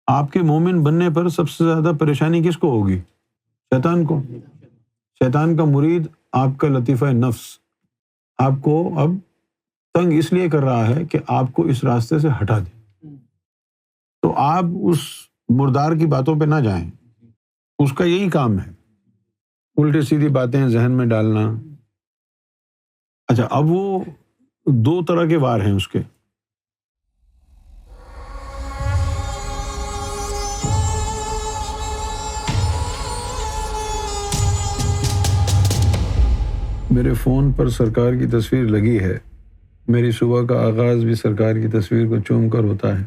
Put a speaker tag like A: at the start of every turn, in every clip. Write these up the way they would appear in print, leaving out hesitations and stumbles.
A: آپ کے مومن بننے پر سب سے زیادہ پریشانی کس کو ہوگی؟ شیطان کو۔ شیطان کا مرید آپ کا لطیفہ نفس آپ کو اب تنگ اس لیے کر رہا ہے کہ آپ کو اس راستے سے ہٹا دے، تو آپ اس مردار کی باتوں پہ نہ جائیں۔ اس کا یہی کام ہے، الٹی سیدھی باتیں ذہن میں ڈالنا۔ اچھا، اب وہ دو طرح کے وار ہیں اس کے۔ میرے فون پر سرکار کی تصویر لگی ہے، میری صبح کا آغاز بھی سرکار کی تصویر کو چوم کر ہوتا ہے۔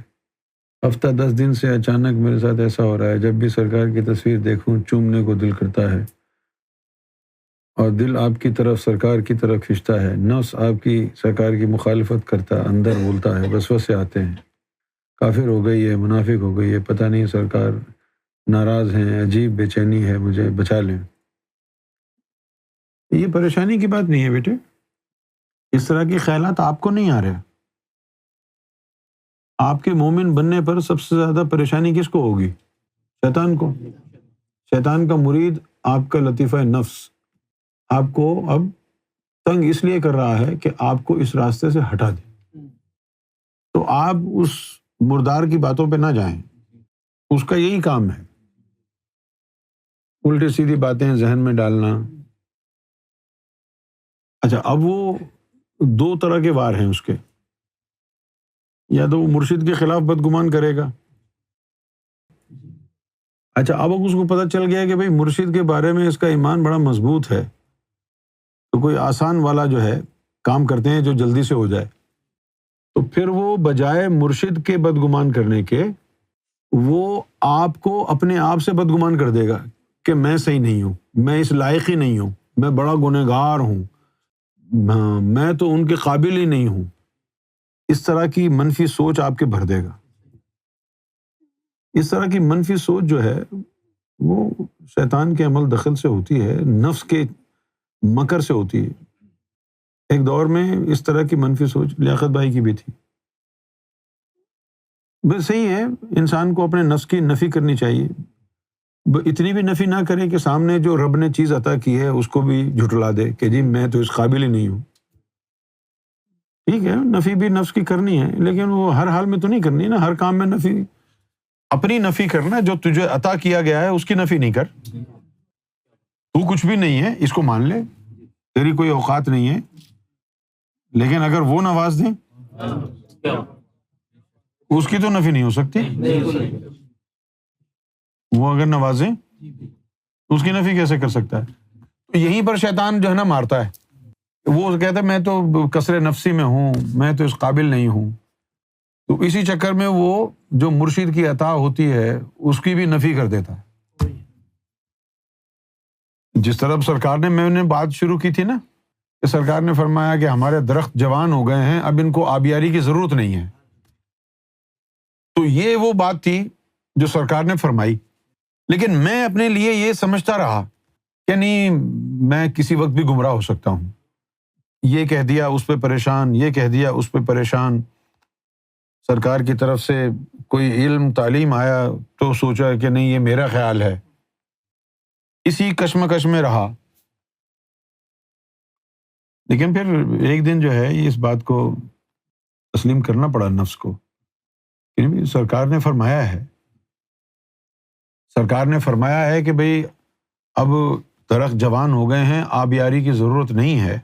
A: ہفتہ 10 دن سے اچانک میرے ساتھ ایسا ہو رہا ہے، جب بھی سرکار کی تصویر دیکھوں چومنے کو دل کرتا ہے، اور دل آپ کی طرف سرکار کی طرف کھنچتا ہے، نفس آپ کی سرکار کی مخالفت کرتا، اندر بولتا ہے، وسوسے آتے ہیں، کافر ہو گئی ہے، منافق ہو گئی ہے، پتہ نہیں سرکار ناراض ہیں، عجیب بے چینی ہے، مجھے بچا لیں۔ یہ پریشانی کی بات نہیں ہے بیٹے، اس طرح کی خیالات آپ کو نہیں آ رہے۔ آپ کے مومن بننے پر سب سے زیادہ پریشانی کس کو ہوگی؟ شیطان کو۔ شیطان کا مرید آپ کا لطیفہ نفس آپ کو اب تنگ اس لیے کر رہا ہے کہ آپ کو اس راستے سے ہٹا دے، تو آپ اس مردار کی باتوں پہ نہ جائیں۔ اس کا یہی کام ہے، الٹی سیدھی باتیں ذہن میں ڈالنا۔ اچھا، اب وہ دو طرح کے وار ہیں اس کے، یا تو وہ مرشد کے خلاف بدگمان کرے گا۔ اچھا، اب اس کو پتہ چل گیا کہ بھئی مرشد کے بارے میں اس کا ایمان بڑا مضبوط ہے، تو کوئی آسان والا جو ہے کام کرتے ہیں جو جلدی سے ہو جائے، تو پھر وہ بجائے مرشد کے بدگمان کرنے کے، وہ آپ کو اپنے آپ سے بدگمان کر دے گا کہ میں صحیح نہیں ہوں، میں اس لائق ہی نہیں ہوں، میں بڑا گنہگار ہوں، میں تو ان کے قابل ہی نہیں ہوں۔ اس طرح کی منفی سوچ آپ کے بھر دے گا۔ اس طرح کی منفی سوچ جو ہے وہ شیطان کے عمل دخل سے ہوتی ہے، نفس کے مکر سے ہوتی ہے۔ ایک دور میں اس طرح کی منفی سوچ لیاقت بھائی کی بھی تھی۔ بس صحیح ہے، انسان کو اپنے نفس کی نفی کرنی چاہیے، اتنی بھی نفی نہ کرے کہ سامنے جو رب نے چیز عطا کی ہے اس کو بھی جھٹلا دے کہ جی میں تو اس قابل ہی نہیں ہوں۔ ٹھیک ہے، نفی بھی نفس کی کرنی ہے، لیکن وہ ہر حال میں تو نہیں کرنی نا، ہر کام میں نفی۔ اپنی نفی کرنا، جو تجھے عطا کیا گیا ہے اس کی نفی نہیں کر۔ تو کچھ بھی نہیں ہے، اس کو مان لے، تیری کوئی اوقات نہیں ہے، لیکن اگر وہ نواز دیں اس کی تو نفی نہیں ہو سکتی۔ وہ اگر نوازیں اس کی نفی کیسے کر سکتا ہے؟ تو یہیں پر شیطان جو ہے نا مارتا ہے، وہ کہتا ہے میں تو کسر نفسی میں ہوں، میں تو اس قابل نہیں ہوں، تو اسی چکر میں وہ جو مرشد کی عطا ہوتی ہے اس کی بھی نفی کر دیتا ہے۔ جس طرح سرکار نے، میں نے بات شروع کی تھی نا کہ سرکار نے فرمایا کہ ہمارے درخت جوان ہو گئے ہیں، اب ان کو آبیاری کی ضرورت نہیں ہے، تو یہ وہ بات تھی جو سرکار نے فرمائی، لیکن میں اپنے لیے یہ سمجھتا رہا کہ نہیں، میں کسی وقت بھی گمراہ ہو سکتا ہوں، یہ کہہ دیا اس پہ پریشان، یہ کہہ دیا اس پہ پریشان، سرکار کی طرف سے کوئی علم تعلیم آیا تو سوچا کہ نہیں یہ میرا خیال ہے، اسی کشمکش میں رہا۔ لیکن پھر ایک دن جو ہے اس بات کو تسلیم کرنا پڑا نفس کو، کہ سرکار نے فرمایا ہے، سرکار نے فرمایا ہے کہ بھئی اب درخت جوان ہو گئے ہیں، آبیاری کی ضرورت نہیں ہے۔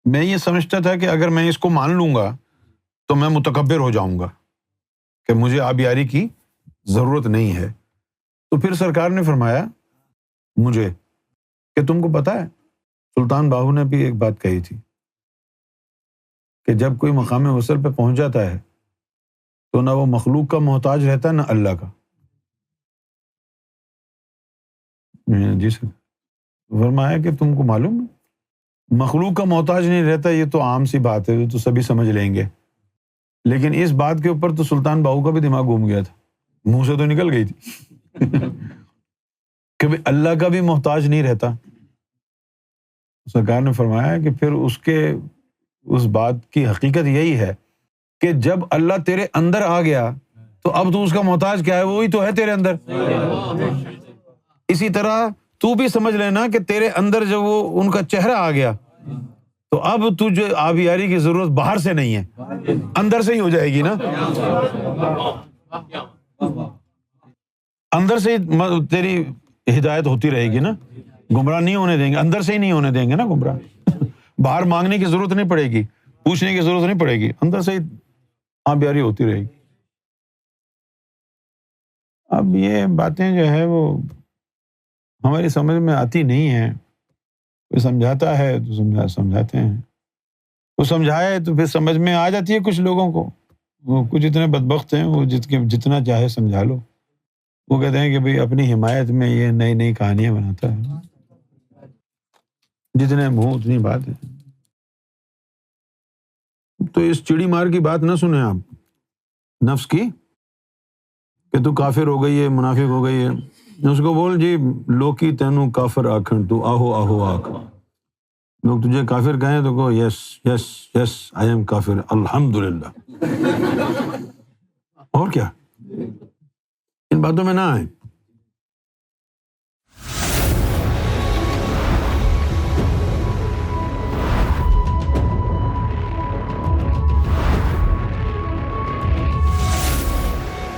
A: میں یہ سمجھتا تھا کہ اگر میں اس کو مان لوں گا تو میں متکبر ہو جاؤں گا کہ مجھے آبیاری کی ضرورت نہیں ہے، تو پھر سرکار نے فرمایا مجھے کہ تم کو پتہ ہے، سلطان باہو نے بھی ایک بات کہی تھی کہ جب کوئی مقام وصل پہ پہنچ جاتا ہے تو نہ وہ مخلوق کا محتاج رہتا نہ اللہ کا۔ جی سر، فرمایا کہ تم کو معلوم ہے مخلوق کا محتاج نہیں رہتا، یہ تو عام سی بات ہے، یہ تو سبھی سمجھ لیں گے، لیکن اس بات کے اوپر تو سلطان باہو کا بھی دماغ گھوم گیا تھا، منہ سے تو نکل گئی تھی کہ اللہ کا بھی محتاج نہیں رہتا۔ سرکار نے فرمایا کہ پھر اس بات کی حقیقت یہی ہے کہ جب اللہ تیرے اندر آ گیا تو اب تو اس کا محتاج کیا ہے؟ وہی تو ہے تیرے اندر. اسی طرح تو بھی سمجھ لینا کہ تیرے اندر جب وہ ان کا چہرہ آ گیا تو اب تجھے آبیاری کی ضرورت باہر سے نہیں ہے، اندر سے ہی ہو جائے گی نا. اندر سے ہی تیری ہدایت ہوتی رہے گی نا. گمراہ نہیں ہونے دیں گے، اندر سے ہی نہیں ہونے دیں گے نا گمراہ. باہر مانگنے کی ضرورت نہیں پڑے گی، پوچھنے کی ضرورت نہیں پڑے گی، اندر سے ہی آبیاری ہوتی رہے گی. اب یہ باتیں جو ہے وہ ہماری سمجھ میں آتی نہیں ہیں. کوئی سمجھاتا ہے تو سمجھاتے ہیں، وہ سمجھائے تو پھر سمجھ میں آ جاتی ہے کچھ لوگوں کو. وہ کچھ اتنے بدبخت ہیں، وہ جتنا چاہے سمجھا لو. وہ کہتے ہیں کہ بھئی اپنی حمایت میں یہ نئی نئی کہانیاں بناتا ہے. جتنے منہ اتنی بات ہے. تو اس چڑی مار کی بات نہ سنیں آپ نفس کی کہ تو کافر ہو گئی ہے، منافق ہو گئی ہے. اس کو بول جی لوکی تینوں کافر آکھن تو آہو آہو آکھ. لوگ تجھے کافر کہیں تو کہو یس یس یس آئی ایم کافر الحمدللہ. اور کیا، ان باتوں میں نہ آئیں.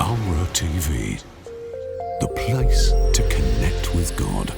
B: Amra TV, the place to connect with God.